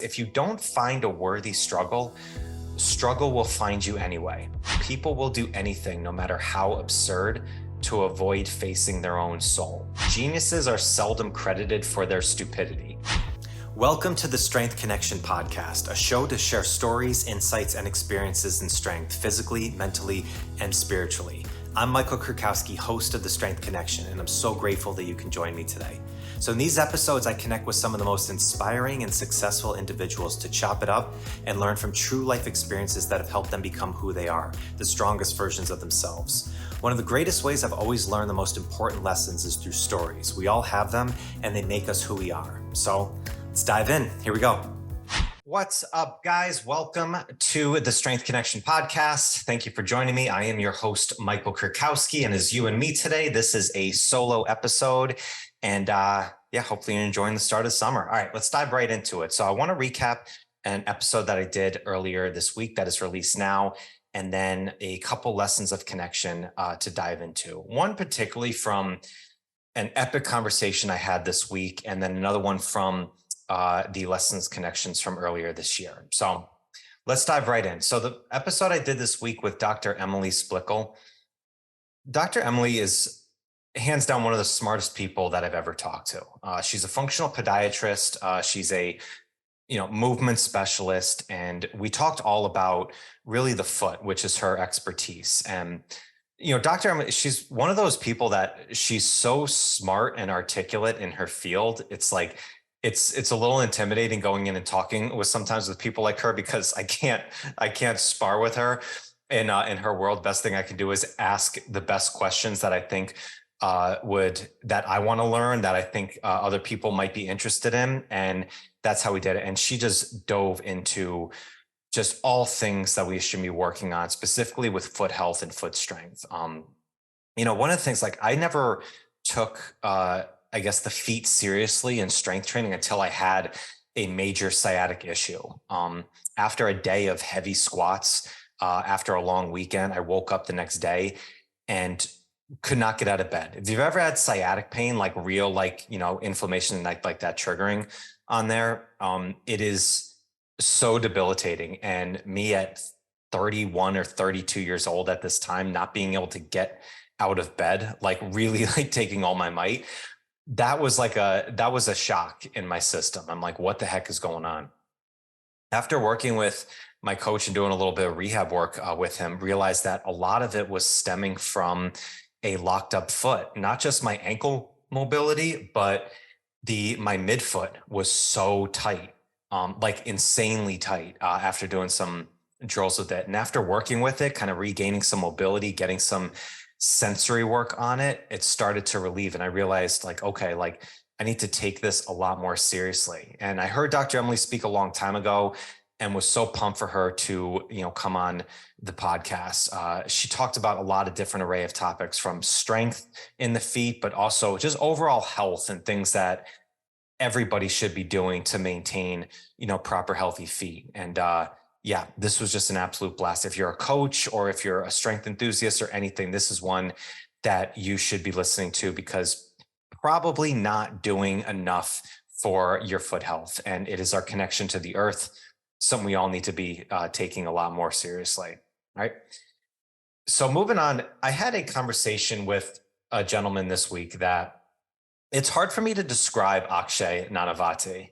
If you don't find a worthy struggle, struggle will find you anyway. People will do anything, no matter how absurd, to avoid facing their own soul. Geniuses are seldom credited for their stupidity. Welcome to the Strength Connection podcast, a show to share stories, insights, and experiences in strength, physically, mentally, and spiritually. I'm Michael Kurkowski, host of the Strength Connection, and I'm so grateful that you can join me today. So in these episodes, I connect with some of the most inspiring and successful individuals to chop it up and learn from true life experiences that have helped them become who they are, the strongest versions of themselves. One of the greatest ways I've always learned the most important lessons is through stories. We all have them, and they make us who we are. So let's dive in. Here we go. What's up, guys? Welcome to the Strength Connection podcast. Thank you for joining me. I am your host, Michael Kurkowski, and as you and me today, this is a solo episode. And hopefully you're enjoying the start of summer. All right, let's dive right into it. So I want to recap an episode that I did earlier this week that is released now, and then a couple lessons of connection to dive into. One particularly from an epic conversation I had this week, and then another one from the lessons connections from earlier this year. So let's dive right in. So the episode I did this week with Dr. Emily Splichal. Dr. Emily is hands down one of the smartest people that I've ever talked to. She's a functional podiatrist. She's a movement specialist, and we talked all about really the foot, which is her expertise. And Dr. Emily, she's one of those people that she's so smart and articulate in her field. It's like it's a little intimidating going in and talking with sometimes with people like her, because I can't spar with her in her world. Best thing I can do is ask the best questions that I think that I want to learn, that I think other people might be interested in. And that's how we did it. And she just dove into just all things that we should be working on, specifically with foot health and foot strength. One of the things, like, I never took, I guess, the feet seriously in strength training until I had a major sciatic issue. After a day of heavy squats, after a long weekend, I woke up the next day and could not get out of bed. If you've ever had sciatic pain, like real, inflammation, like that triggering on there, it is so debilitating. And me at 31 or 32 years old at this time, not being able to get out of bed, really taking all my might, that was a shock in my system. I'm like, what the heck is going on? After working with my coach and doing a little bit of rehab work with him, realized that a lot of it was stemming from a locked up foot, not just my ankle mobility, but my midfoot was so tight, insanely tight, after doing some drills with it. And after working with it, kind of regaining some mobility, getting some sensory work on it, it started to relieve. And I realized I need to take this a lot more seriously. And I heard Dr. Emily speak a long time ago and was so pumped for her to, come on the podcast. She talked about a lot of different array of topics, from strength in the feet, but also just overall health and things that everybody should be doing to maintain, proper healthy feet. And this was just an absolute blast. If you're a coach or if you're a strength enthusiast or anything, this is one that you should be listening to, because probably not doing enough for your foot health. And it is our connection to the earth, something we all need to be taking a lot more seriously. Right. So moving on, I had a conversation with a gentleman this week that it's hard for me to describe. Akshay Nanavati.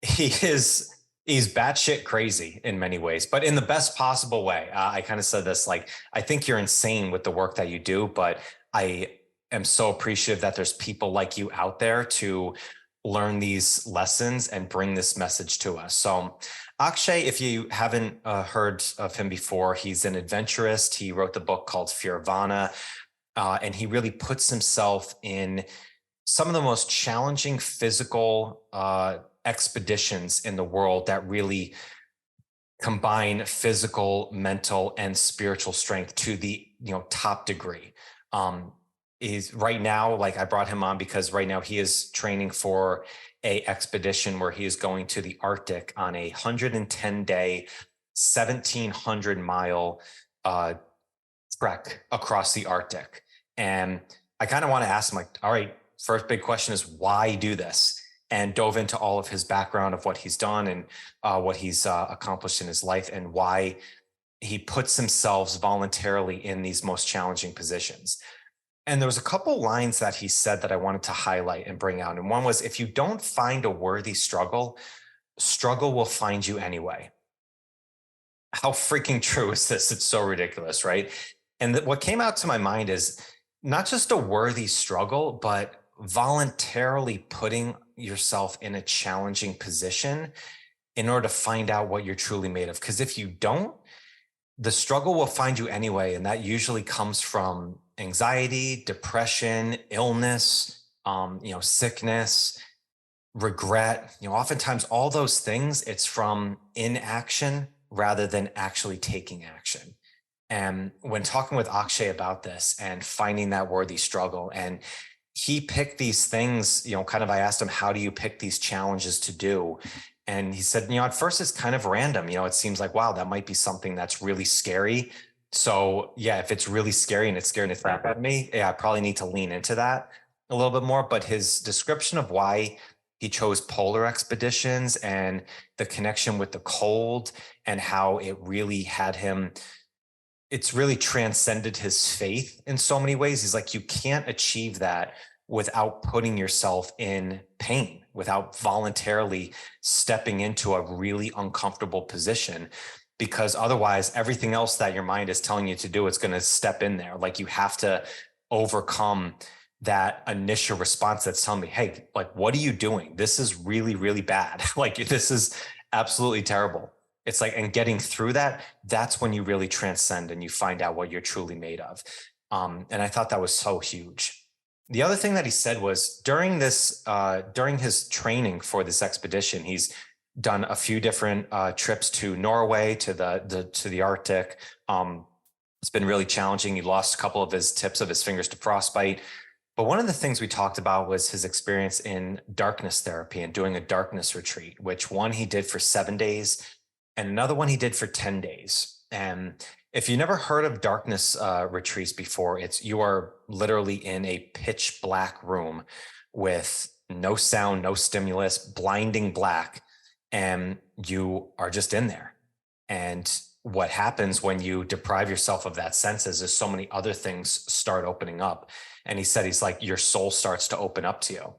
He's batshit crazy in many ways, but in the best possible way. I kind of said this, I think you're insane with the work that you do, but I am so appreciative that there's people like you out there to learn these lessons and bring this message to us. So Akshay, if you haven't heard of him before, he's an adventurist. He wrote the book called FEARVANA, and he really puts himself in some of the most challenging physical expeditions in the world that really combine physical, mental, and spiritual strength to the top degree. Is right now, I brought him on because right now he is training for a expedition where he is going to the Arctic on a 110-day, 1,700-mile trek across the Arctic. And I kind of want to ask him, all right, first big question is, why do this? and dove into all of his background of what he's done and what he's accomplished in his life and why he puts himself voluntarily in these most challenging positions. And there was a couple lines that he said that I wanted to highlight and bring out. And one was, if you don't find a worthy struggle, struggle will find you anyway. How freaking true is this? It's so ridiculous, right? And what came out to my mind is not just a worthy struggle, but voluntarily putting yourself in a challenging position in order to find out what you're truly made of. Because if you don't, the struggle will find you anyway. And that usually comes from anxiety, depression, illness, sickness, regret. Oftentimes all those things, it's from inaction rather than actually taking action. And when talking with Akshay about this and finding that worthy struggle, and he picked these things, I asked him, how do you pick these challenges to do? And he said, at first it's kind of random. It seems like, wow, that might be something that's really scary. So yeah, if it's really scary and it's scaring the crap out of me, I probably need to lean into that a little bit more. But his description of why he chose polar expeditions and the connection with the cold and how it really had him, it's really transcended his faith in so many ways. He's like, you can't achieve that without putting yourself in pain, without voluntarily stepping into a really uncomfortable position, because otherwise everything else that your mind is telling you to do, it's going to step in there. Like you have to overcome that initial response that's telling me, hey, like, what are you doing? This is really, really bad. Like this is absolutely terrible. It's like, and getting through that, that's when you really transcend and you find out what you're truly made of. And I thought that was so huge. The other thing that he said was during his training for this expedition, he's done a few different trips to Norway, to the Arctic. It's been really challenging. He lost a couple of his tips of his fingers to frostbite. But one of the things we talked about was his experience in darkness therapy and doing a darkness retreat, which one he did for 7 days and another one he did for 10 days. And if you never heard of darkness retreats before, you are literally in a pitch black room with no sound, no stimulus, blinding black, and you are just in there. And what happens when you deprive yourself of that senses is so many other things start opening up. And he said, he's like, your soul starts to open up to you.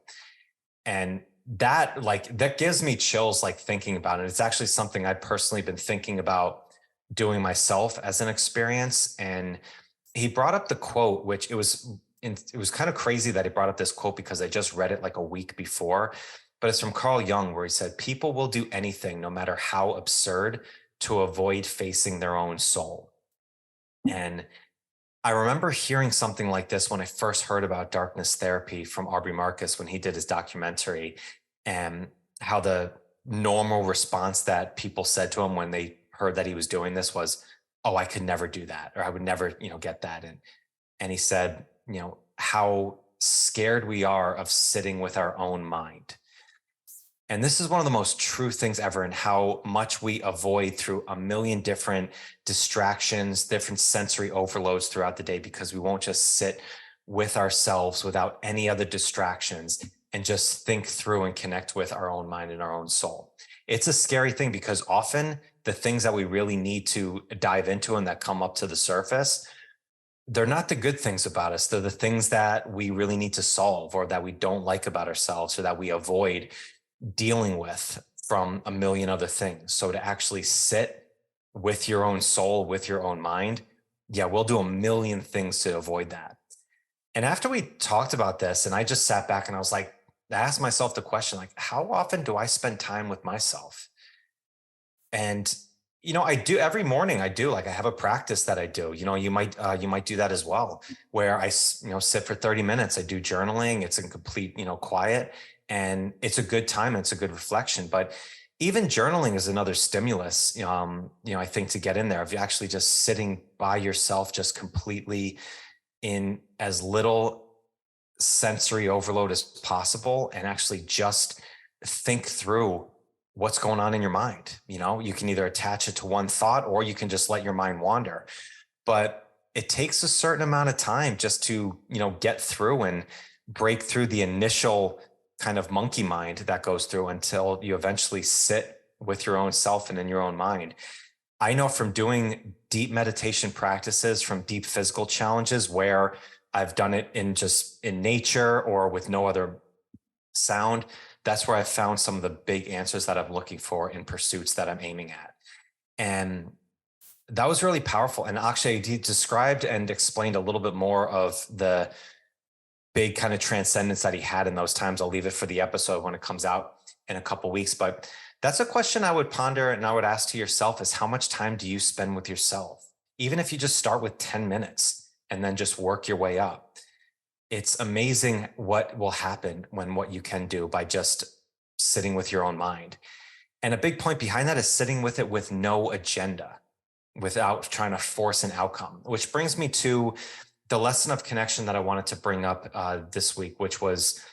And that gives me chills, like thinking about it. It's actually something I've personally been thinking about doing myself as an experience. And he brought up the quote, which it was kind of crazy that he brought up this quote because I just read it like a week before, but it's from Carl Jung, where he said, people will do anything, no matter how absurd, to avoid facing their own soul. And I remember hearing something like this when I first heard about darkness therapy from Aubrey Marcus when he did his documentary, and how the normal response that people said to him when they heard that he was doing this was, oh, I could never do that, or I would never, get that. And he said, how scared we are of sitting with our own mind. And this is one of the most true things ever, and how much we avoid through a million different distractions, different sensory overloads throughout the day, because we won't just sit with ourselves without any other distractions and just think through and connect with our own mind and our own soul. It's a scary thing because often the things that we really need to dive into and that come up to the surface, they're not the good things about us. They're the things that we really need to solve, or that we don't like about ourselves, or that we avoid dealing with from a million other things. So to actually sit with your own soul, with your own mind, yeah, we'll do a million things to avoid that. And after we talked about this, and I just sat back and I was like, I asked myself the question, like, how often do I spend time with myself? And I do every morning. I have a practice that I do. You might do that as well, where I sit for 30 minutes. I do journaling. It's in complete quiet, and it's a good time. It's a good reflection. But even journaling is another stimulus. I think, to get in there, if you're actually just sitting by yourself, just completely in as little sensory overload as possible, and actually just think through what's going on in your mind. You can either attach it to one thought, or you can just let your mind wander. But it takes a certain amount of time just to, get through and break through the initial kind of monkey mind that goes through until you eventually sit with your own self and in your own mind. I know from doing deep meditation practices, from deep physical challenges where I've done it in nature or with no other sound, that's where I've found some of the big answers that I'm looking for in pursuits that I'm aiming at. And that was really powerful. And Akshay, he described and explained a little bit more of the big kind of transcendence that he had in those times. I'll leave it for the episode when it comes out in a couple of weeks. But that's a question I would ponder and I would ask to yourself is how much time do you spend with yourself? Even if you just start with 10 minutes and then just work your way up. It's amazing what will happen when what you can do by just sitting with your own mind. And a big point behind that is sitting with it with no agenda, without trying to force an outcome, which brings me to the lesson of connection that I wanted to bring up this week, which was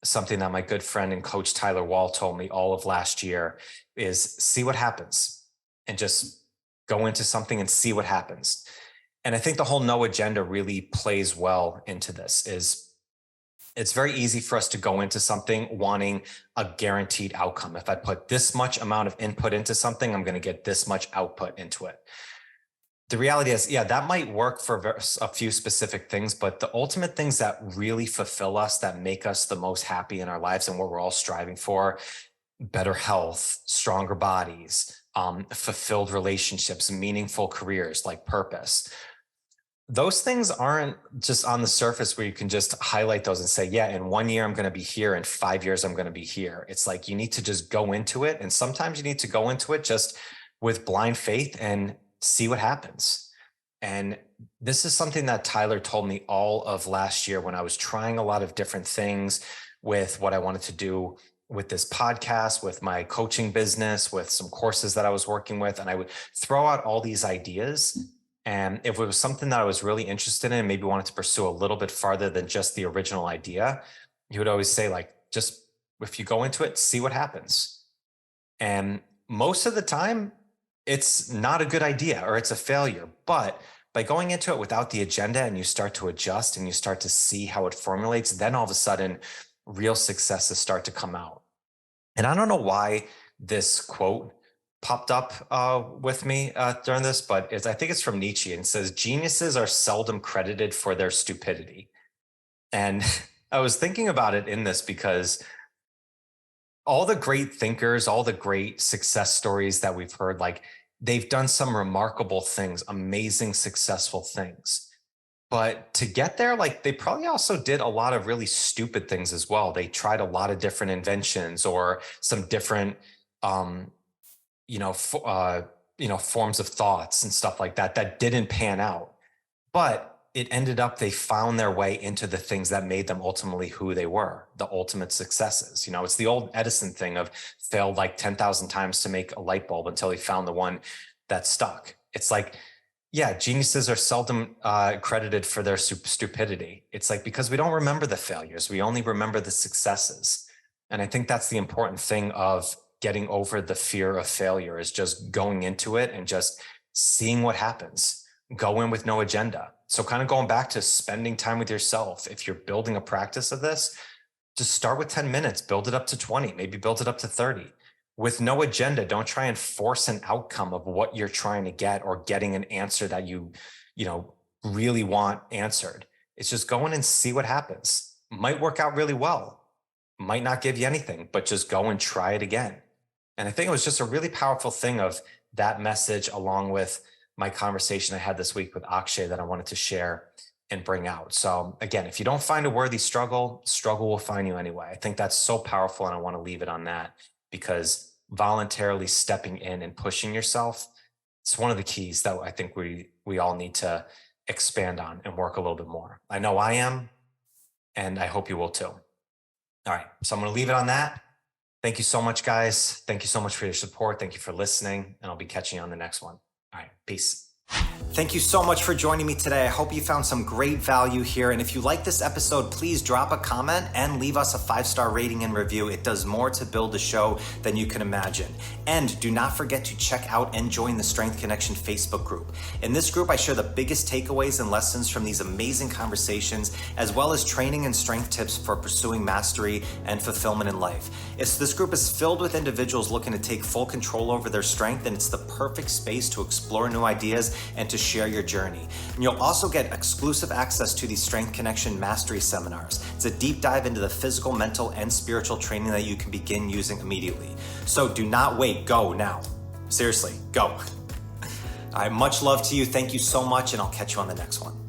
something that my good friend and coach Tyler Wall told me all of last year is see what happens and just go into something and see what happens. And I think the whole no agenda really plays well into this. Is it's very easy for us to go into something wanting a guaranteed outcome. If I put this much amount of input into something, I'm going to get this much output into it. The reality is, yeah, that might work for a few specific things, but the ultimate things that really fulfill us, that make us the most happy in our lives and what we're all striving for, better health, stronger bodies, fulfilled relationships, meaningful careers, like purpose. Those things aren't just on the surface where you can just highlight those and say, yeah, in 1 year, I'm going to be here. In 5 years, I'm going to be here. It's like you need to just go into it. And sometimes you need to go into it just with blind faith and see what happens. And this is something that Tyler told me all of last year when I was trying a lot of different things with what I wanted to do with this podcast, with my coaching business, with some courses that I was working with. And I would throw out all these ideas. And if it was something that I was really interested in, maybe wanted to pursue a little bit farther than just the original idea, he would always say, like, just if you go into it, see what happens. And most of the time, it's not a good idea or it's a failure. But by going into it without the agenda and you start to adjust and you start to see how it formulates, then all of a sudden, real successes start to come out. And I don't know why this quote popped up with me during this, but I think it's from Nietzsche and it says, geniuses are seldom credited for their stupidity. And I was thinking about it in this because all the great thinkers, all the great success stories that we've heard, like they've done some remarkable things, amazing, successful things. But to get there, like they probably also did a lot of really stupid things as well. They tried a lot of different inventions or some different, forms of thoughts and stuff like that that didn't pan out. But it ended up, they found their way into the things that made them ultimately who they were, the ultimate successes. It's the old Edison thing of failed like 10,000 times to make a light bulb until he found the one that stuck. It's like, yeah, geniuses are seldom credited for their stupidity. It's like, because we don't remember the failures, we only remember the successes. And I think that's the important thing of getting over the fear of failure, is just going into it and just seeing what happens. Go in with no agenda. So kind of going back to spending time with yourself. If you're building a practice of this, just start with 10 minutes, build it up to 20, maybe build it up to 30 with no agenda. Don't try and force an outcome of what you're trying to get or getting an answer that you really want answered. It's just go in and see what happens. Might work out really well, might not give you anything, but just go and try it again. And I think it was just a really powerful thing of that message, along with my conversation I had this week with Akshay, that I wanted to share and bring out. So again, if you don't find a worthy struggle, struggle will find you anyway. I think that's so powerful. And I want to leave it on that, because voluntarily stepping in and pushing yourself, it's one of the keys that I think we all need to expand on and work a little bit more. I know I am, and I hope you will too. All right. So I'm going to leave it on that. Thank you so much, guys. Thank you so much for your support. Thank you for listening, and I'll be catching you on the next one. All right. Peace. Thank you so much for joining me today. I hope you found some great value here. And if you like this episode, please drop a comment and leave us a 5-star rating and review. It does more to build the show than you can imagine. And do not forget to check out and join the Strength Connection Facebook group. In this group, I share the biggest takeaways and lessons from these amazing conversations, as well as training and strength tips for pursuing mastery and fulfillment in life. This group is filled with individuals looking to take full control over their strength, and it's the perfect space to explore new ideas and to share your journey. And you'll also get exclusive access to these Strength Connection Mastery Seminars. It's a deep dive into the physical, mental, and spiritual training that you can begin using immediately. So do not wait, go now. Seriously, go. All right, much love to you. Thank you so much, and I'll catch you on the next one.